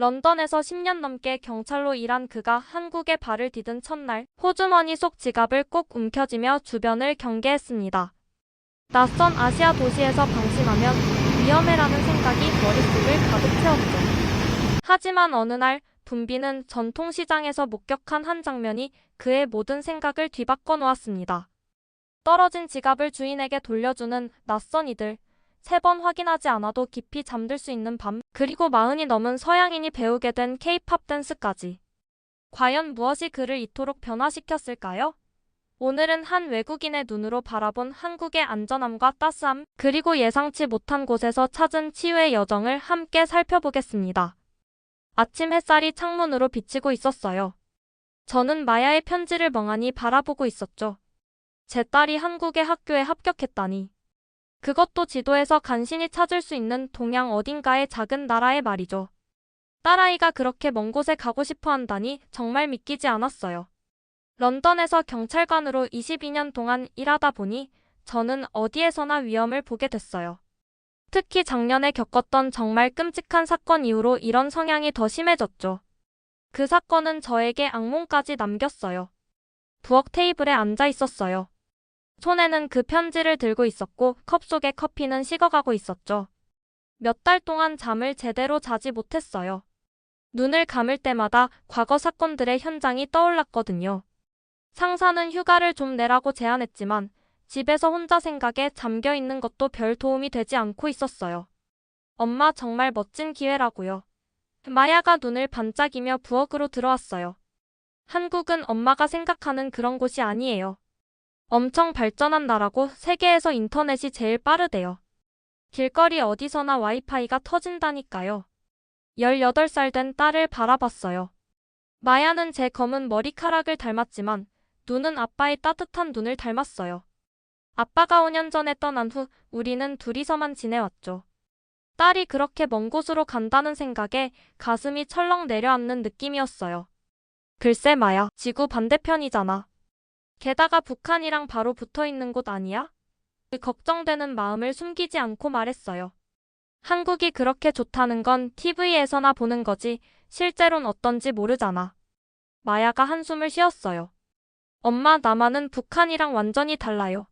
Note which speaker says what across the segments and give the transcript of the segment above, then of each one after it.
Speaker 1: 런던에서 10년 넘게 경찰로 일한 그가 한국에 발을 디딘 첫날, 호주머니 속 지갑을 꼭 움켜쥐며 주변을 경계했습니다. 낯선 아시아 도시에서 방심하면 위험해라는 생각이 머릿속을 가득 채웠죠. 하지만 어느 날 분비는 전통시장에서 목격한 한 장면이 그의 모든 생각을 뒤바꿔 놓았습니다. 떨어진 지갑을 주인에게 돌려주는 낯선 이들, 3번 확인하지 않아도 깊이 잠들 수 있는 밤, 그리고 40이 넘은 서양인이 배우게 된 K-팝 댄스까지. 과연 무엇이 그를 이토록 변화시켰을까요? 오늘은 한 외국인의 눈으로 바라본 한국의 안전함과 따스함, 그리고 예상치 못한 곳에서 찾은 치유의 여정을 함께 살펴보겠습니다. 아침 햇살이 창문으로 비치고 있었어요. 저는 마야의 편지를 멍하니 바라보고 있었죠. 제 딸이 한국의 학교에 합격했다니. 그것도 지도에서 간신히 찾을 수 있는 동양 어딘가의 작은 나라의 말이죠. 딸아이가 그렇게 먼 곳에 가고 싶어 한다니 정말 믿기지 않았어요. 런던에서 경찰관으로 22년 동안 일하다 보니 저는 어디에서나 위험을 보게 됐어요. 특히 작년에 겪었던 정말 끔찍한 사건 이후로 이런 성향이 더 심해졌죠. 그 사건은 저에게 악몽까지 남겼어요. 부엌 테이블에 앉아 있었어요. 손에는 그 편지를 들고 있었고 컵 속의 커피는 식어가고 있었죠. 몇 달 동안 잠을 제대로 자지 못했어요. 눈을 감을 때마다 과거 사건들의 현장이 떠올랐거든요. 상사는 휴가를 좀 내라고 제안했지만 집에서 혼자 생각에 잠겨 있는 것도 별 도움이 되지 않고 있었어요. 엄마 정말 멋진 기회라고요. 마야가 눈을 반짝이며 부엌으로 들어왔어요. 한국은 엄마가 생각하는 그런 곳이 아니에요. 엄청 발전한 나라고 세계에서 인터넷이 제일 빠르대요. 길거리 어디서나 와이파이가 터진다니까요. 18살 된 딸을 바라봤어요. 마야는 제 검은 머리카락을 닮았지만 눈은 아빠의 따뜻한 눈을 닮았어요. 아빠가 5년 전에 떠난 후 우리는 둘이서만 지내왔죠. 딸이 그렇게 먼 곳으로 간다는 생각에 가슴이 철렁 내려앉는 느낌이었어요. 글쎄 마야, 지구 반대편이잖아. 게다가 북한이랑 바로 붙어있는 곳 아니야? 그 걱정되는 마음을 숨기지 않고 말했어요. 한국이 그렇게 좋다는 건 TV에서나 보는 거지 실제론 어떤지 모르잖아. 마야가 한숨을 쉬었어요. 엄마, 남한은 북한이랑 완전히 달라요.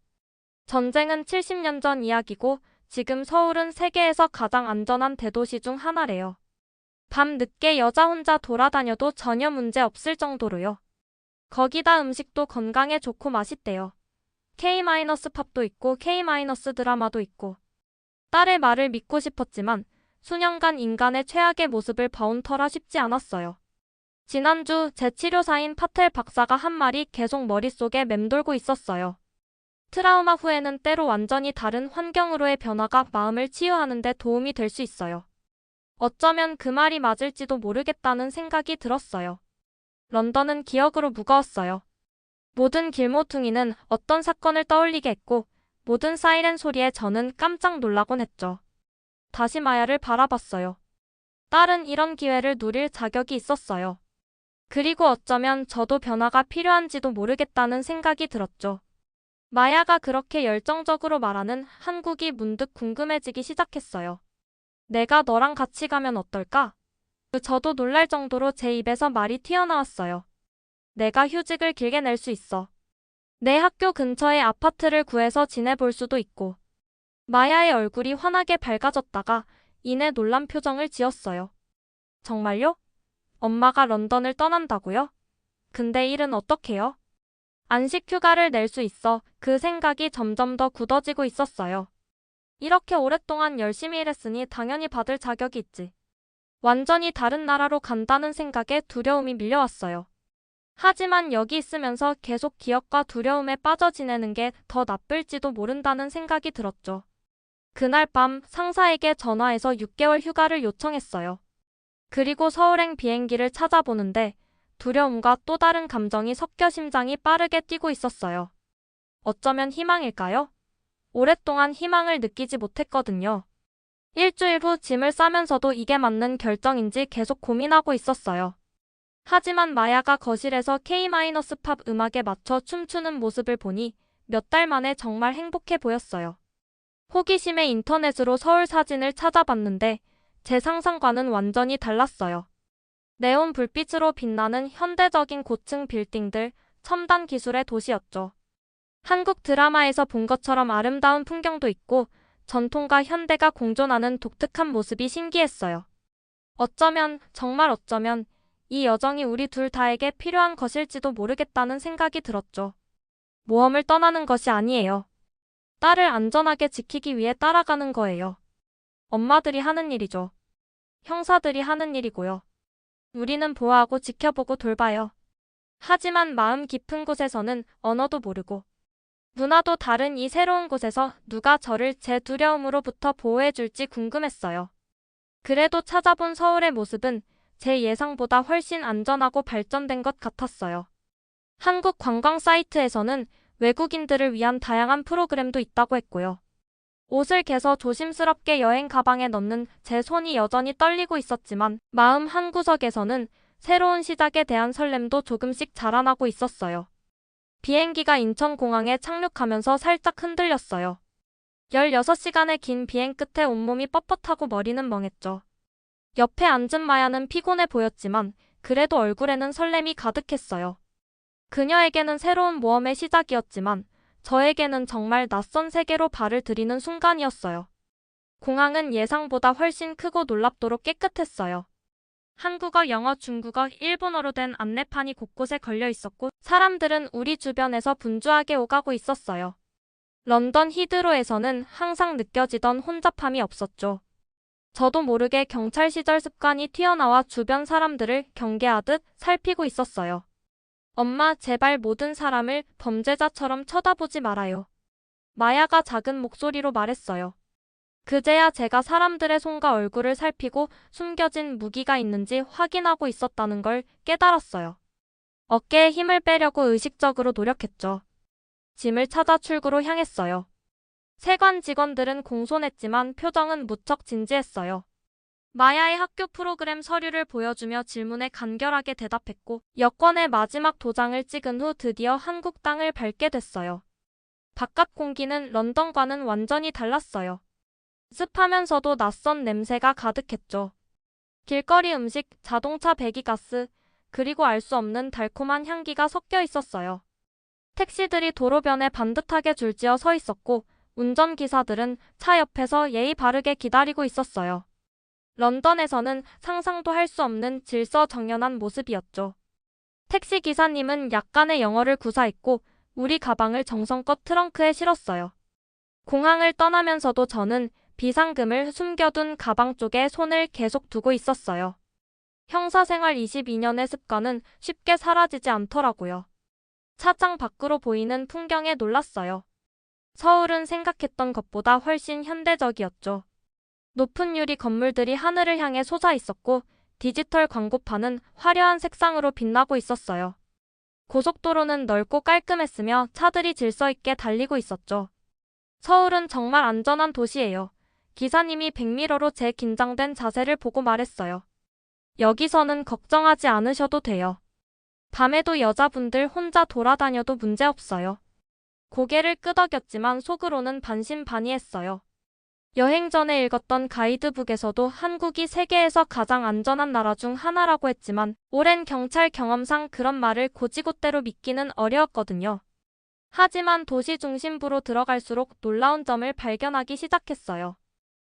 Speaker 1: 전쟁은 70년 전 이야기고 지금 서울은 세계에서 가장 안전한 대도시 중 하나래요. 밤 늦게 여자 혼자 돌아다녀도 전혀 문제 없을 정도로요. 거기다 음식도 건강에 좋고 맛있대요. K-팝도 있고 K-드라마도 있고. 딸의 말을 믿고 싶었지만 수년간 인간의 최악의 모습을 봐온 터라 쉽지 않았어요. 지난주 제 치료사인 파텔 박사가 한 말이 계속 머릿속에 맴돌고 있었어요. 트라우마 후에는 때로 완전히 다른 환경으로의 변화가 마음을 치유하는 데 도움이 될 수 있어요. 어쩌면 그 말이 맞을지도 모르겠다는 생각이 들었어요. 런던은 기억으로 무거웠어요. 모든 길모퉁이는 어떤 사건을 떠올리게 했고 모든 사이렌 소리에 저는 깜짝 놀라곤 했죠. 다시 마야를 바라봤어요. 딸은 이런 기회를 누릴 자격이 있었어요. 그리고 어쩌면 저도 변화가 필요한지도 모르겠다는 생각이 들었죠. 마야가 그렇게 열정적으로 말하는 한국이 문득 궁금해지기 시작했어요. 내가 너랑 같이 가면 어떨까? 저도 놀랄 정도로 제 입에서 말이 튀어나왔어요. 내가 휴직을 길게 낼 수 있어. 내 학교 근처에 아파트를 구해서 지내볼 수도 있고. 마야의 얼굴이 환하게 밝아졌다가 이내 놀란 표정을 지었어요. 정말요? 엄마가 런던을 떠난다고요? 근데 일은 어떡해요? 안식 휴가를 낼 수 있어. 그 생각이 점점 더 굳어지고 있었어요. 이렇게 오랫동안 열심히 일했으니 당연히 받을 자격이 있지. 완전히 다른 나라로 간다는 생각에 두려움이 밀려왔어요. 하지만 여기 있으면서 계속 기억과 두려움에 빠져 지내는 게 더 나쁠지도 모른다는 생각이 들었죠. 그날 밤 상사에게 전화해서 6개월 휴가를 요청했어요. 그리고 서울행 비행기를 찾아보는데 두려움과 또 다른 감정이 섞여 심장이 빠르게 뛰고 있었어요. 어쩌면 희망일까요? 오랫동안 희망을 느끼지 못했거든요. 일주일 후 짐을 싸면서도 이게 맞는 결정인지 계속 고민하고 있었어요. 하지만 마야가 거실에서 K-팝 음악에 맞춰 춤추는 모습을 보니 몇 달 만에 정말 행복해 보였어요. 호기심에 인터넷으로 서울 사진을 찾아봤는데 제 상상과는 완전히 달랐어요. 네온 불빛으로 빛나는 현대적인 고층 빌딩들, 첨단 기술의 도시였죠. 한국 드라마에서 본 것처럼 아름다운 풍경도 있고 전통과 현대가 공존하는 독특한 모습이 신기했어요. 어쩌면, 정말 어쩌면 이 여정이 우리 둘 다에게 필요한 것일지도 모르겠다는 생각이 들었죠. 모험을 떠나는 것이 아니에요. 딸을 안전하게 지키기 위해 따라가는 거예요. 엄마들이 하는 일이죠. 형사들이 하는 일이고요. 우리는 보호하고 지켜보고 돌봐요. 하지만 마음 깊은 곳에서는 언어도 모르고 문화도 다른 이 새로운 곳에서 누가 저를 제 두려움으로부터 보호해줄지 궁금했어요. 그래도 찾아본 서울의 모습은 제 예상보다 훨씬 안전하고 발전된 것 같았어요. 한국 관광 사이트에서는 외국인들을 위한 다양한 프로그램도 있다고 했고요. 옷을 개서 조심스럽게 여행 가방에 넣는 제 손이 여전히 떨리고 있었지만 마음 한구석에서는 새로운 시작에 대한 설렘도 조금씩 자라나고 있었어요. 비행기가 인천공항에 착륙하면서 살짝 흔들렸어요. 16시간의 긴 비행 끝에 온몸이 뻣뻣하고 머리는 멍했죠. 옆에 앉은 마야는 피곤해 보였지만 그래도 얼굴에는 설렘이 가득했어요. 그녀에게는 새로운 모험의 시작이었지만 저에게는 정말 낯선 세계로 발을 들이는 순간이었어요. 공항은 예상보다 훨씬 크고 놀랍도록 깨끗했어요. 한국어, 영어, 중국어, 일본어로 된 안내판이 곳곳에 걸려 있었고 사람들은 우리 주변에서 분주하게 오가고 있었어요. 런던 히드로에서는 항상 느껴지던 혼잡함이 없었죠. 저도 모르게 경찰 시절 습관이 튀어나와 주변 사람들을 경계하듯 살피고 있었어요. 엄마, 제발 모든 사람을 범죄자처럼 쳐다보지 말아요. 마야가 작은 목소리로 말했어요. 그제야 제가 사람들의 손과 얼굴을 살피고 숨겨진 무기가 있는지 확인하고 있었다는 걸 깨달았어요. 어깨에 힘을 빼려고 의식적으로 노력했죠. 짐을 찾아 출구로 향했어요. 세관 직원들은 공손했지만 표정은 무척 진지했어요. 마야의 학교 프로그램 서류를 보여주며 질문에 간결하게 대답했고 여권의 마지막 도장을 찍은 후 드디어 한국 땅을 밟게 됐어요. 바깥 공기는 런던과는 완전히 달랐어요. 습하면서도 낯선 냄새가 가득했죠. 길거리 음식, 자동차 배기가스, 그리고 알 수 없는 달콤한 향기가 섞여 있었어요. 택시들이 도로변에 반듯하게 줄지어 서 있었고 운전기사들은 차 옆에서 예의 바르게 기다리고 있었어요. 런던에서는 상상도 할 수 없는 질서정연한 모습이었죠. 택시 기사님은 약간의 영어를 구사했고 우리 가방을 정성껏 트렁크에 실었어요. 공항을 떠나면서도 저는 비상금을 숨겨둔 가방 쪽에 손을 계속 두고 있었어요. 형사생활 22년의 습관은 쉽게 사라지지 않더라고요. 차창 밖으로 보이는 풍경에 놀랐어요. 서울은 생각했던 것보다 훨씬 현대적이었죠. 높은 유리 건물들이 하늘을 향해 솟아 있었고 디지털 광고판은 화려한 색상으로 빛나고 있었어요. 고속도로는 넓고 깔끔했으며 차들이 질서 있게 달리고 있었죠. 서울은 정말 안전한 도시예요. 기사님이 백미러로 제 긴장된 자세를 보고 말했어요. 여기서는 걱정하지 않으셔도 돼요. 밤에도 여자분들 혼자 돌아다녀도 문제없어요. 고개를 끄덕였지만 속으로는 반신반의했어요. 여행 전에 읽었던 가이드북에서도 한국이 세계에서 가장 안전한 나라 중 하나라고 했지만 오랜 경찰 경험상 그런 말을 곧이곧대로 믿기는 어려웠거든요. 하지만 도시 중심부로 들어갈수록 놀라운 점을 발견하기 시작했어요.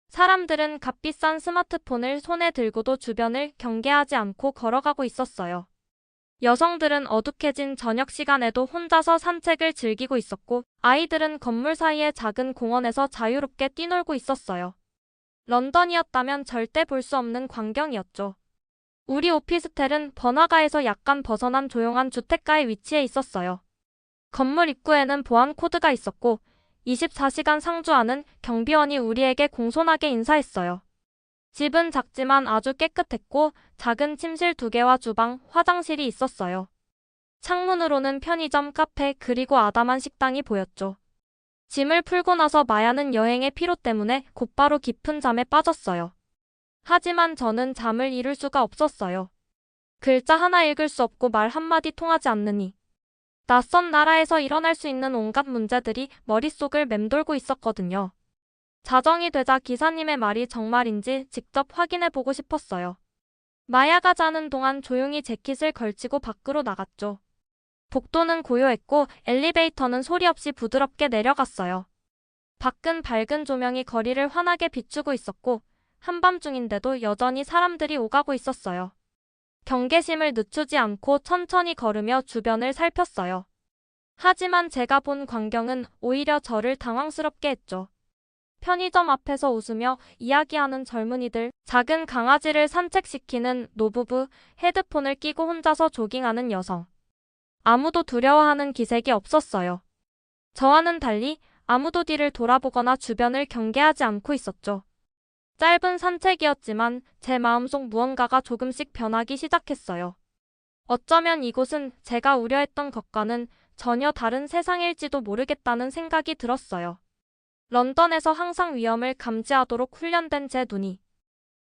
Speaker 1: 사람들은 값비싼 스마트폰을 손에 들고도 주변을 경계하지 않고 걸어가고 있었어요. 여성들은 어둑해진 저녁 시간에도 혼자서 산책을 즐기고 있었고 아이들은 건물 사이의 작은 공원에서 자유롭게 뛰놀고 있었어요. 런던이었다면 절대 볼 수 없는 광경이었죠. 우리 오피스텔은 번화가에서 약간 벗어난 조용한 주택가에 위치해 있었어요. 건물 입구에는 보안 코드가 있었고 24시간 상주하는 경비원이 우리에게 공손하게 인사했어요. 집은 작지만 아주 깨끗했고 작은 침실 2개와 주방, 화장실이 있었어요. 창문으로는 편의점, 카페, 그리고 아담한 식당이 보였죠. 짐을 풀고 나서 마야는 여행의 피로 때문에 곧바로 깊은 잠에 빠졌어요. 하지만 저는 잠을 이룰 수가 없었어요. 글자 하나 읽을 수 없고 말 한마디 통하지 않느니. 낯선 나라에서 일어날 수 있는 온갖 문제들이 머릿속을 맴돌고 있었거든요. 자정이 되자 기사님의 말이 정말인지 직접 확인해 보고 싶었어요. 마야가 자는 동안 조용히 재킷을 걸치고 밖으로 나갔죠. 복도는 고요했고 엘리베이터는 소리 없이 부드럽게 내려갔어요. 밖은 밝은 조명이 거리를 환하게 비추고 있었고 한밤중인데도 여전히 사람들이 오가고 있었어요. 경계심을 늦추지 않고 천천히 걸으며 주변을 살폈어요. 하지만 제가 본 광경은 오히려 저를 당황스럽게 했죠. 편의점 앞에서 웃으며 이야기하는 젊은이들, 작은 강아지를 산책시키는 노부부, 헤드폰을 끼고 혼자서 조깅하는 여성. 아무도 두려워하는 기색이 없었어요. 저와는 달리 아무도 뒤를 돌아보거나 주변을 경계하지 않고 있었죠. 짧은 산책이었지만 제 마음속 무언가가 조금씩 변하기 시작했어요. 어쩌면 이곳은 제가 우려했던 것과는 전혀 다른 세상일지도 모르겠다는 생각이 들었어요. 런던에서 항상 위험을 감지하도록 훈련된 제 눈이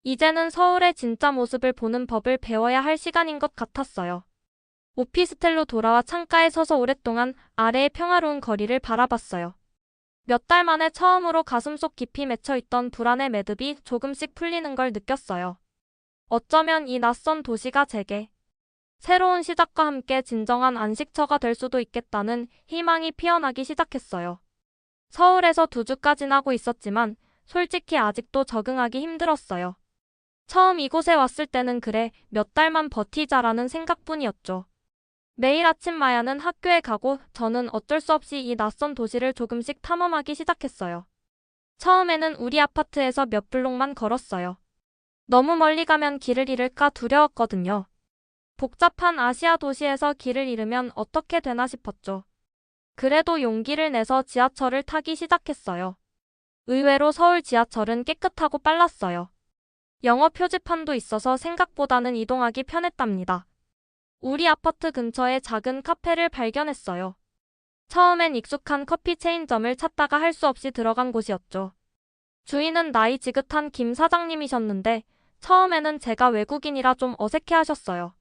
Speaker 1: 이제는 서울의 진짜 모습을 보는 법을 배워야 할 시간인 것 같았어요. 오피스텔로 돌아와 창가에 서서 오랫동안 아래의 평화로운 거리를 바라봤어요. 몇 달 만에 처음으로 가슴속 깊이 맺혀있던 불안의 매듭이 조금씩 풀리는 걸 느꼈어요. 어쩌면 이 낯선 도시가 제게 새로운 시작과 함께 진정한 안식처가 될 수도 있겠다는 희망이 피어나기 시작했어요. 서울에서 2주까지 지나고 있었지만 솔직히 아직도 적응하기 힘들었어요. 처음 이곳에 왔을 때는 그래 몇 달만 버티자라는 생각뿐이었죠. 매일 아침 마야는 학교에 가고 저는 어쩔 수 없이 이 낯선 도시를 조금씩 탐험하기 시작했어요. 처음에는 우리 아파트에서 몇 블록만 걸었어요. 너무 멀리 가면 길을 잃을까 두려웠거든요. 복잡한 아시아 도시에서 길을 잃으면 어떻게 되나 싶었죠. 그래도 용기를 내서 지하철을 타기 시작했어요. 의외로 서울 지하철은 깨끗하고 빨랐어요. 영어 표지판도 있어서 생각보다는 이동하기 편했답니다. 우리 아파트 근처에 작은 카페를 발견했어요. 처음엔 익숙한 커피 체인점을 찾다가 할 수 없이 들어간 곳이었죠. 주인은 나이 지긋한 김 사장님이셨는데 처음에는 제가 외국인이라 좀 어색해하셨어요.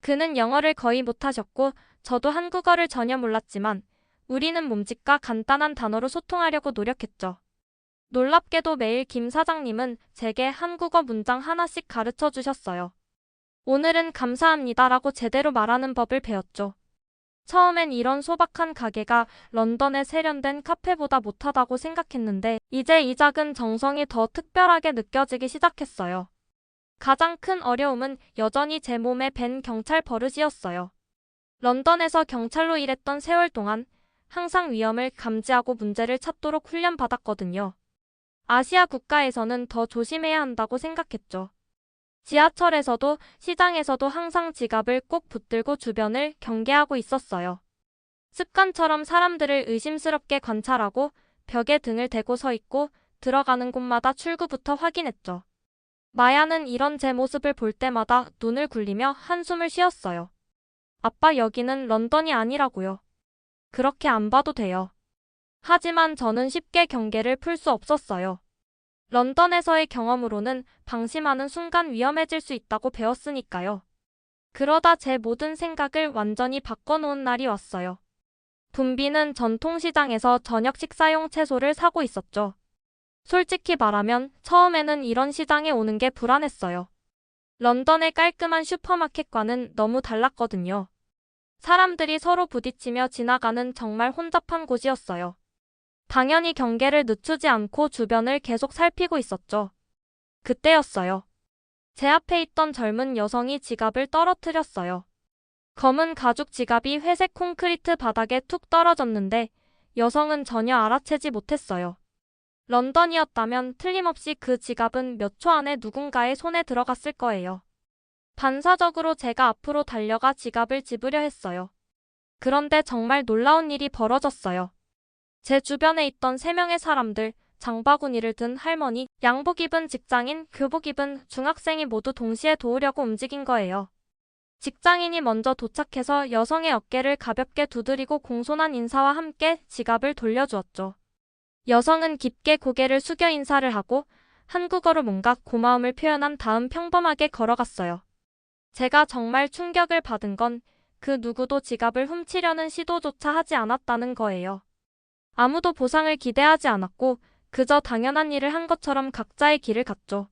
Speaker 1: 그는 영어를 거의 못하셨고 저도 한국어를 전혀 몰랐지만 우리는 몸짓과 간단한 단어로 소통하려고 노력했죠. 놀랍게도 매일 김 사장님은 제게 한국어 문장 하나씩 가르쳐 주셨어요. 오늘은 감사합니다라고 제대로 말하는 법을 배웠죠. 처음엔 이런 소박한 가게가 런던의 세련된 카페보다 못하다고 생각했는데 이제 이 작은 정성이 더 특별하게 느껴지기 시작했어요. 가장 큰 어려움은 여전히 제 몸에 밴 경찰 버릇이었어요. 런던에서 경찰로 일했던 세월 동안 항상 위험을 감지하고 문제를 찾도록 훈련받았거든요. 아시아 국가에서는 더 조심해야 한다고 생각했죠. 지하철에서도 시장에서도 항상 지갑을 꼭 붙들고 주변을 경계하고 있었어요. 습관처럼 사람들을 의심스럽게 관찰하고 벽에 등을 대고 서 있고 들어가는 곳마다 출구부터 확인했죠. 마야는 이런 제 모습을 볼 때마다 눈을 굴리며 한숨을 쉬었어요. 아빠, 여기는 런던이 아니라고요. 그렇게 안 봐도 돼요. 하지만 저는 쉽게 경계를 풀 수 없었어요. 런던에서의 경험으로는 방심하는 순간 위험해질 수 있다고 배웠으니까요. 그러다 제 모든 생각을 완전히 바꿔놓은 날이 왔어요. 붐비는 전통시장에서 저녁 식사용 채소를 사고 있었죠. 솔직히 말하면 처음에는 이런 시장에 오는 게 불안했어요. 런던의 깔끔한 슈퍼마켓과는 너무 달랐거든요. 사람들이 서로 부딪히며 지나가는 정말 혼잡한 곳이었어요. 당연히 경계를 늦추지 않고 주변을 계속 살피고 있었죠. 그때였어요. 제 앞에 있던 젊은 여성이 지갑을 떨어뜨렸어요. 검은 가죽 지갑이 회색 콘크리트 바닥에 툭 떨어졌는데 여성은 전혀 알아채지 못했어요. 런던이었다면 틀림없이 그 지갑은 몇 초 안에 누군가의 손에 들어갔을 거예요. 반사적으로 제가 앞으로 달려가 지갑을 집으려 했어요. 그런데 정말 놀라운 일이 벌어졌어요. 제 주변에 있던 3명의 사람들, 장바구니를 든 할머니, 양복 입은 직장인, 교복 입은 중학생이 모두 동시에 도우려고 움직인 거예요. 직장인이 먼저 도착해서 여성의 어깨를 가볍게 두드리고 공손한 인사와 함께 지갑을 돌려주었죠. 여성은 깊게 고개를 숙여 인사를 하고 한국어로 뭔가 고마움을 표현한 다음 평범하게 걸어갔어요. 제가 정말 충격을 받은 건 그 누구도 지갑을 훔치려는 시도조차 하지 않았다는 거예요. 아무도 보상을 기대하지 않았고 그저 당연한 일을 한 것처럼 각자의 길을 갔죠.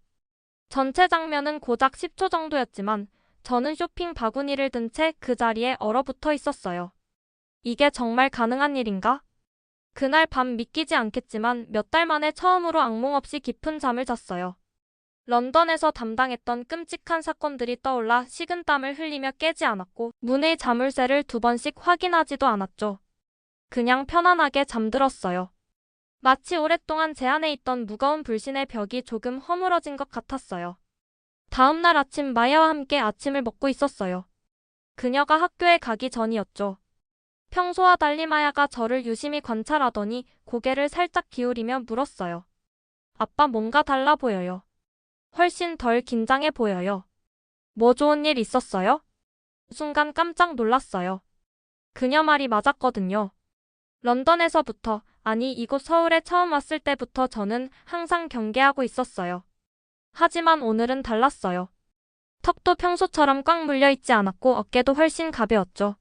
Speaker 1: 전체 장면은 고작 10초 정도였지만 저는 쇼핑 바구니를 든 채 그 자리에 얼어붙어 있었어요. 이게 정말 가능한 일인가? 그날 밤 믿기지 않겠지만 몇 달 만에 처음으로 악몽 없이 깊은 잠을 잤어요. 런던에서 담당했던 끔찍한 사건들이 떠올라 식은땀을 흘리며 깨지 않았고 문의 자물쇠를 2번씩 확인하지도 않았죠. 그냥 편안하게 잠들었어요. 마치 오랫동안 제 안에 있던 무거운 불신의 벽이 조금 허물어진 것 같았어요. 다음 날 아침 마야와 함께 아침을 먹고 있었어요. 그녀가 학교에 가기 전이었죠. 평소와 달리 마야가 저를 유심히 관찰하더니 고개를 살짝 기울이며 물었어요. 아빠 뭔가 달라 보여요. 훨씬 덜 긴장해 보여요. 뭐 좋은 일 있었어요? 순간 깜짝 놀랐어요. 그녀 말이 맞았거든요. 런던에서부터, 아니 이곳 서울에 처음 왔을 때부터 저는 항상 경계하고 있었어요. 하지만 오늘은 달랐어요. 턱도 평소처럼 꽉 물려있지 않았고 어깨도 훨씬 가벼웠죠.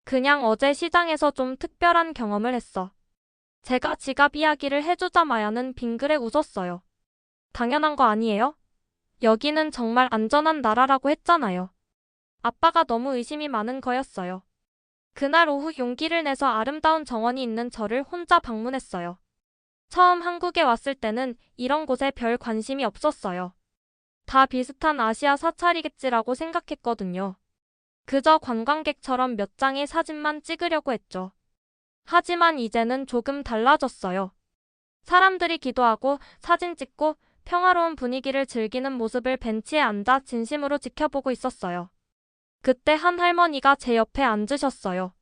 Speaker 1: 그냥 어제 시장에서 좀 특별한 경험을 했어. 제가 지갑 이야기를 해주자 마야는 빙그레 웃었어요. 당연한 거 아니에요? 여기는 정말 안전한 나라라고 했잖아요. 아빠가 너무 의심이 많은 거였어요. 그날 오후 용기를 내서 아름다운 정원이 있는 저를 혼자 방문했어요. 처음 한국에 왔을 때는 이런 곳에 별 관심이 없었어요. 다 비슷한 아시아 사찰이겠지라고 생각했거든요. 그저 관광객처럼 몇 장의 사진만 찍으려고 했죠. 하지만 이제는 조금 달라졌어요. 사람들이 기도하고 사진 찍고 평화로운 분위기를 즐기는 모습을 벤치에 앉아 진심으로 지켜보고 있었어요. 그때 한 할머니가 제 옆에 앉으셨어요.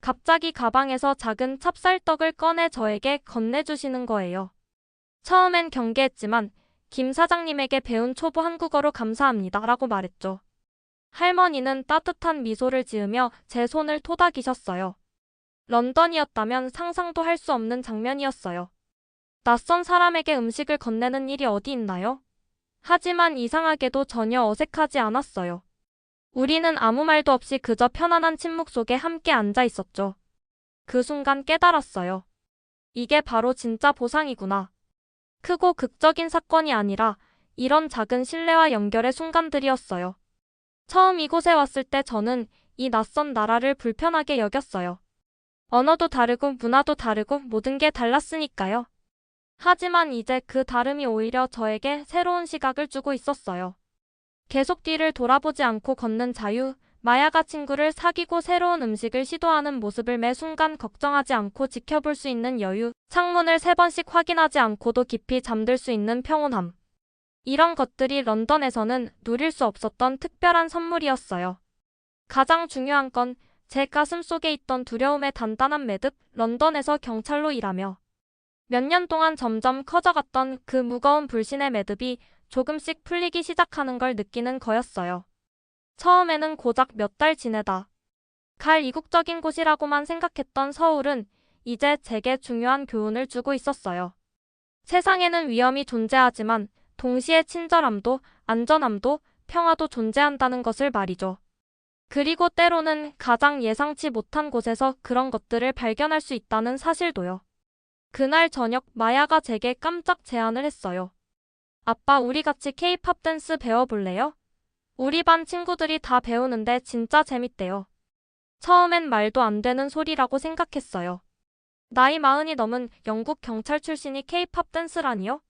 Speaker 1: 갑자기 가방에서 작은 찹쌀떡을 꺼내 저에게 건네주시는 거예요. 처음엔 경계했지만 김 사장님에게 배운 초보 한국어로 감사합니다 라고 말했죠. 할머니는 따뜻한 미소를 지으며 제 손을 토닥이셨어요. 런던이었다면 상상도 할 수 없는 장면이었어요. 낯선 사람에게 음식을 건네는 일이 어디 있나요? 하지만 이상하게도 전혀 어색하지 않았어요. 우리는 아무 말도 없이 그저 편안한 침묵 속에 함께 앉아 있었죠. 그 순간 깨달았어요. 이게 바로 진짜 보상이구나. 크고 극적인 사건이 아니라 이런 작은 신뢰와 연결의 순간들이었어요. 처음 이곳에 왔을 때 저는 이 낯선 나라를 불편하게 여겼어요. 언어도 다르고 문화도 다르고 모든 게 달랐으니까요. 하지만 이제 그 다름이 오히려 저에게 새로운 시각을 주고 있었어요. 계속 뒤를 돌아보지 않고 걷는 자유, 마야가 친구를 사귀고 새로운 음식을 시도하는 모습을 매 순간 걱정하지 않고 지켜볼 수 있는 여유, 창문을 3번씩 확인하지 않고도 깊이 잠들 수 있는 평온함. 이런 것들이 런던에서는 누릴 수 없었던 특별한 선물이었어요. 가장 중요한 건 제 가슴 속에 있던 두려움의 단단한 매듭, 런던에서 경찰로 일하며 몇 년 동안 점점 커져갔던 그 무거운 불신의 매듭이 조금씩 풀리기 시작하는 걸 느끼는 거였어요. 처음에는 고작 몇 달 지내다 갈 이국적인 곳이라고만 생각했던 서울은 이제 제게 중요한 교훈을 주고 있었어요. 세상에는 위험이 존재하지만 동시에 친절함도, 안전함도, 평화도 존재한다는 것을 말이죠. 그리고 때로는 가장 예상치 못한 곳에서 그런 것들을 발견할 수 있다는 사실도요. 그날 저녁 마야가 제게 깜짝 제안을 했어요. 아빠, 우리 같이 K-팝 댄스 배워볼래요? 우리 반 친구들이 다 배우는데 진짜 재밌대요. 처음엔 말도 안 되는 소리라고 생각했어요. 나이 40이 넘은 영국 경찰 출신이 K-팝 댄스라니요?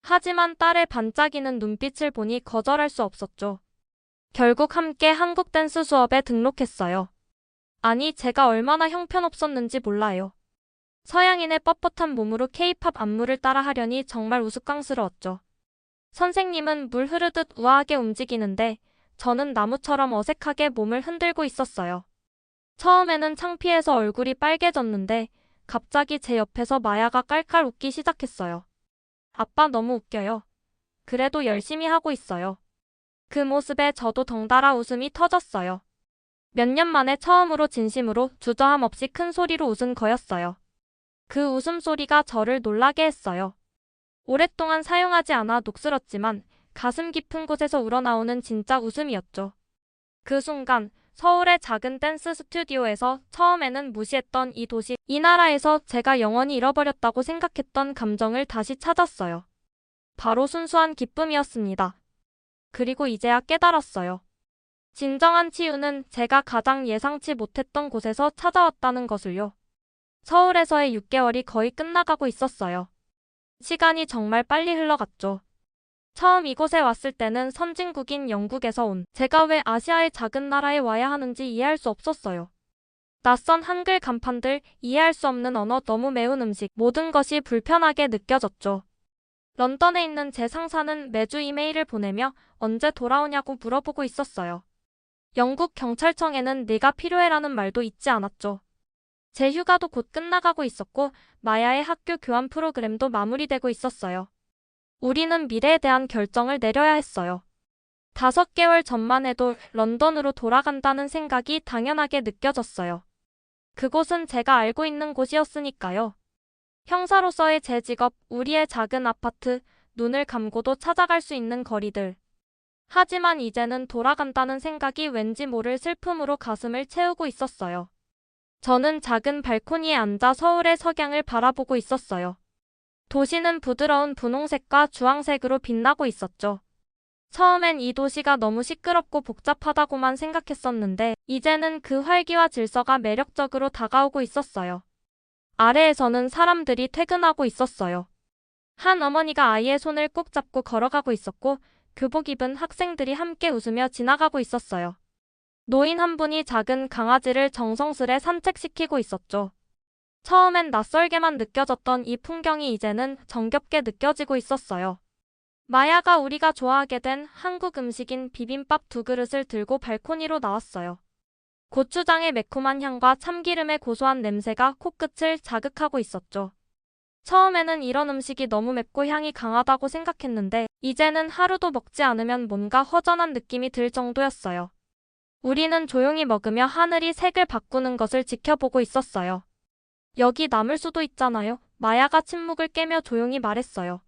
Speaker 1: 하지만 딸의 반짝이는 눈빛을 보니 거절할 수 없었죠. 결국 함께 한국 댄스 수업에 등록했어요. 아니, 제가 얼마나 형편없었는지 몰라요. 서양인의 뻣뻣한 몸으로 K-팝 안무를 따라하려니 정말 우스꽝스러웠죠. 선생님은 물 흐르듯 우아하게 움직이는데 저는 나무처럼 어색하게 몸을 흔들고 있었어요. 처음에는 창피해서 얼굴이 빨개졌는데 갑자기 제 옆에서 마야가 깔깔 웃기 시작했어요. 아빠 너무 웃겨요. 그래도 열심히 하고 있어요. 그 모습에 저도 덩달아 웃음이 터졌어요. 몇 년 만에 처음으로 진심으로 주저함 없이 큰 소리로 웃은 거였어요. 그 웃음소리가 저를 놀라게 했어요. 오랫동안 사용하지 않아 녹슬었지만 가슴 깊은 곳에서 우러나오는 진짜 웃음이었죠. 그 순간 서울의 작은 댄스 스튜디오에서 처음에는 무시했던 이 도시, 이 나라에서 제가 영원히 잃어버렸다고 생각했던 감정을 다시 찾았어요. 바로 순수한 기쁨이었습니다. 그리고 이제야 깨달았어요. 진정한 치유는 제가 가장 예상치 못했던 곳에서 찾아왔다는 것을요. 서울에서의 6개월이 거의 끝나가고 있었어요. 시간이 정말 빨리 흘러갔죠. 처음 이곳에 왔을 때는 선진국인 영국에서 온 제가 왜 아시아의 작은 나라에 와야 하는지 이해할 수 없었어요. 낯선 한글 간판들, 이해할 수 없는 언어, 너무 매운 음식, 모든 것이 불편하게 느껴졌죠. 런던에 있는 제 상사는 매주 이메일을 보내며 언제 돌아오냐고 물어보고 있었어요. 영국 경찰청에는 네가 필요해라는 말도 잊지 않았죠. 제 휴가도 곧 끝나가고 있었고 마야의 학교 교환 프로그램도 마무리되고 있었어요. 우리는 미래에 대한 결정을 내려야 했어요. 5개월 전만 해도 런던으로 돌아간다는 생각이 당연하게 느껴졌어요. 그곳은 제가 알고 있는 곳이었으니까요. 형사로서의 제 직업, 우리의 작은 아파트, 눈을 감고도 찾아갈 수 있는 거리들. 하지만 이제는 돌아간다는 생각이 왠지 모를 슬픔으로 가슴을 채우고 있었어요. 저는 작은 발코니에 앉아 서울의 석양을 바라보고 있었어요. 도시는 부드러운 분홍색과 주황색으로 빛나고 있었죠. 처음엔 이 도시가 너무 시끄럽고 복잡하다고만 생각했었는데 이제는 그 활기와 질서가 매력적으로 다가오고 있었어요. 아래에서는 사람들이 퇴근하고 있었어요. 한 어머니가 아이의 손을 꼭 잡고 걸어가고 있었고 교복 입은 학생들이 함께 웃으며 지나가고 있었어요. 노인 한 분이 작은 강아지를 정성스레 산책시키고 있었죠. 처음엔 낯설게만 느껴졌던 이 풍경이 이제는 정겹게 느껴지고 있었어요. 마야가 우리가 좋아하게 된 한국 음식인 비빔밥 2그릇을 들고 발코니로 나왔어요. 고추장의 매콤한 향과 참기름의 고소한 냄새가 코끝을 자극하고 있었죠. 처음에는 이런 음식이 너무 맵고 향이 강하다고 생각했는데 이제는 하루도 먹지 않으면 뭔가 허전한 느낌이 들 정도였어요. 우리는 조용히 먹으며 하늘이 색을 바꾸는 것을 지켜보고 있었어요. 여기 남을 수도 있잖아요. 마야가 침묵을 깨며 조용히 말했어요.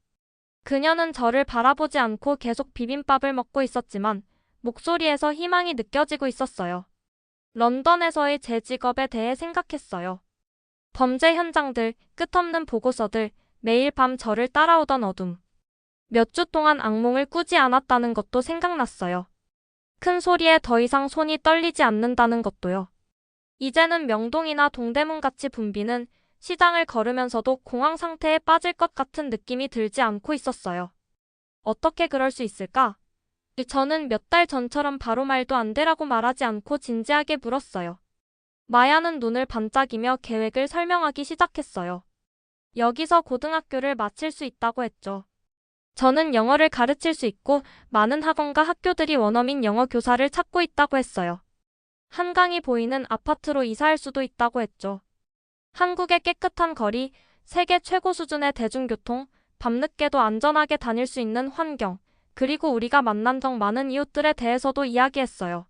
Speaker 1: 그녀는 저를 바라보지 않고 계속 비빔밥을 먹고 있었지만 목소리에서 희망이 느껴지고 있었어요. 런던에서의 제 직업에 대해 생각했어요. 범죄 현장들, 끝없는 보고서들, 매일 밤 저를 따라오던 어둠. 몇 주 동안 악몽을 꾸지 않았다는 것도 생각났어요. 큰 소리에 더 이상 손이 떨리지 않는다는 것도요. 이제는 명동이나 동대문같이 붐비는 시장을 걸으면서도 공황 상태에 빠질 것 같은 느낌이 들지 않고 있었어요. 어떻게 그럴 수 있을까? 저는 몇 달 전처럼 바로 말도 안 되라고 말하지 않고 진지하게 물었어요. 마야는 눈을 반짝이며 계획을 설명하기 시작했어요. 여기서 고등학교를 마칠 수 있다고 했죠. 저는 영어를 가르칠 수 있고 많은 학원과 학교들이 원어민 영어 교사를 찾고 있다고 했어요. 한강이 보이는 아파트로 이사할 수도 있다고 했죠. 한국의 깨끗한 거리, 세계 최고 수준의 대중교통, 밤늦게도 안전하게 다닐 수 있는 환경, 그리고 우리가 만난 적 많은 이웃들에 대해서도 이야기했어요.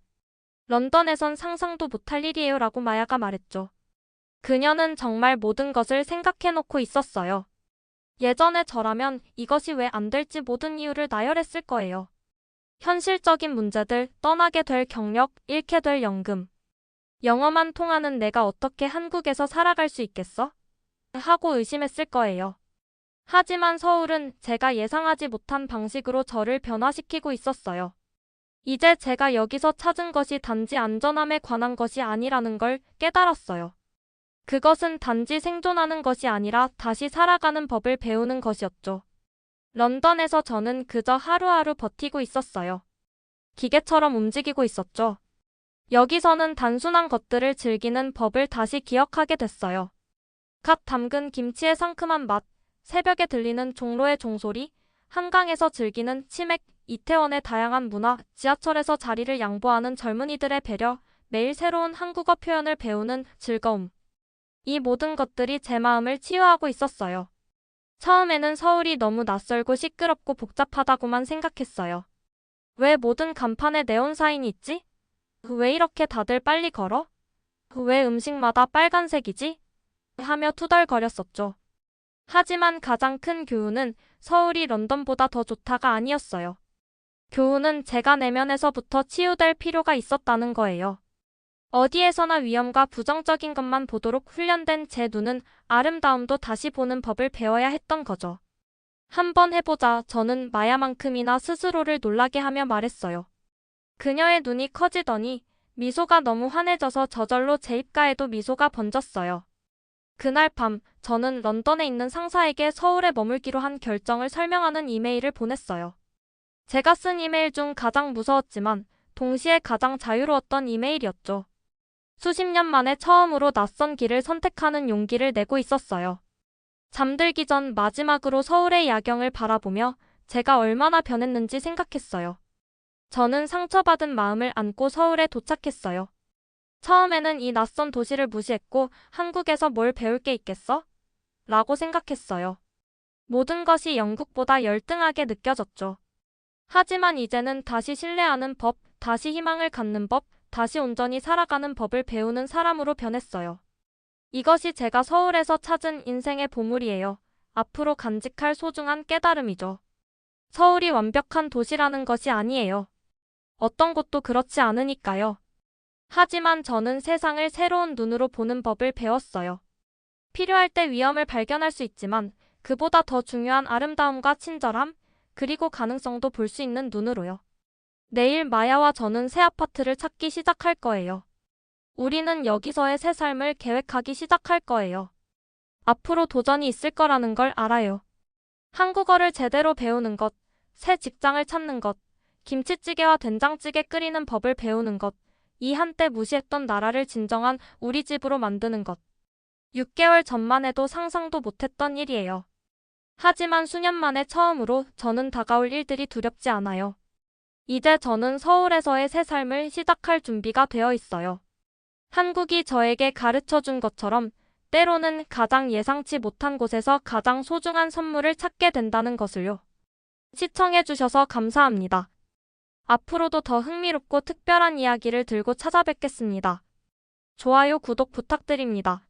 Speaker 1: 런던에선 상상도 못할 일이에요 라고 마야가 말했죠. 그녀는 정말 모든 것을 생각해놓고 있었어요. 예전에 저라면 이것이 왜 안 될지 모든 이유를 나열했을 거예요. 현실적인 문제들, 떠나게 될 경력, 잃게 될 연금. 영어만 통하는 내가 어떻게 한국에서 살아갈 수 있겠어? 하고 의심했을 거예요. 하지만 서울은 제가 예상하지 못한 방식으로 저를 변화시키고 있었어요. 이제 제가 여기서 찾은 것이 단지 안전함에 관한 것이 아니라는 걸 깨달았어요. 그것은 단지 생존하는 것이 아니라 다시 살아가는 법을 배우는 것이었죠. 런던에서 저는 그저 하루하루 버티고 있었어요. 기계처럼 움직이고 있었죠. 여기서는 단순한 것들을 즐기는 법을 다시 기억하게 됐어요. 갓 담근 김치의 상큼한 맛, 새벽에 들리는 종로의 종소리, 한강에서 즐기는 치맥, 이태원의 다양한 문화, 지하철에서 자리를 양보하는 젊은이들의 배려, 매일 새로운 한국어 표현을 배우는 즐거움. 이 모든 것들이 제 마음을 치유하고 있었어요. 처음에는 서울이 너무 낯설고 시끄럽고 복잡하다고만 생각했어요. 왜 모든 간판에 네온 사인이 있지? 왜 이렇게 다들 빨리 걸어? 왜 음식마다 빨간색이지? 하며 투덜거렸었죠. 하지만 가장 큰 교훈은 서울이 런던보다 더 좋다가 아니었어요. 교훈은 제가 내면에서부터 치유될 필요가 있었다는 거예요. 어디에서나 위험과 부정적인 것만 보도록 훈련된 제 눈은 아름다움도 다시 보는 법을 배워야 했던 거죠. 한번 해보자. 저는 마야만큼이나 스스로를 놀라게 하며 말했어요. 그녀의 눈이 커지더니 미소가 너무 환해져서 저절로 제 입가에도 미소가 번졌어요. 그날 밤 저는 런던에 있는 상사에게 서울에 머물기로 한 결정을 설명하는 이메일을 보냈어요. 제가 쓴 이메일 중 가장 무서웠지만 동시에 가장 자유로웠던 이메일이었죠. 수십 년 만에 처음으로 낯선 길을 선택하는 용기를 내고 있었어요. 잠들기 전 마지막으로 서울의 야경을 바라보며 제가 얼마나 변했는지 생각했어요. 저는 상처받은 마음을 안고 서울에 도착했어요. 처음에는 이 낯선 도시를 무시했고 한국에서 뭘 배울 게 있겠어? 라고 생각했어요. 모든 것이 영국보다 열등하게 느껴졌죠. 하지만 이제는 다시 신뢰하는 법, 다시 희망을 갖는 법, 다시 온전히 살아가는 법을 배우는 사람으로 변했어요. 이것이 제가 서울에서 찾은 인생의 보물이에요. 앞으로 간직할 소중한 깨달음이죠. 서울이 완벽한 도시라는 것이 아니에요. 어떤 곳도 그렇지 않으니까요. 하지만 저는 세상을 새로운 눈으로 보는 법을 배웠어요. 필요할 때 위험을 발견할 수 있지만 그보다 더 중요한 아름다움과 친절함, 그리고 가능성도 볼 수 있는 눈으로요. 내일 마야와 저는 새 아파트를 찾기 시작할 거예요. 우리는 여기서의 새 삶을 계획하기 시작할 거예요. 앞으로 도전이 있을 거라는 걸 알아요. 한국어를 제대로 배우는 것, 새 직장을 찾는 것, 김치찌개와 된장찌개 끓이는 법을 배우는 것, 이 한때 무시했던 나라를 진정한 우리 집으로 만드는 것. 6개월 전만 해도 상상도 못했던 일이에요. 하지만 수년 만에 처음으로 저는 다가올 일들이 두렵지 않아요. 이제 저는 서울에서의 새 삶을 시작할 준비가 되어 있어요. 한국이 저에게 가르쳐 준 것처럼 때로는 가장 예상치 못한 곳에서 가장 소중한 선물을 찾게 된다는 것을요. 시청해주셔서 감사합니다. 앞으로도 더 흥미롭고 특별한 이야기를 들고 찾아뵙겠습니다. 좋아요, 구독 부탁드립니다.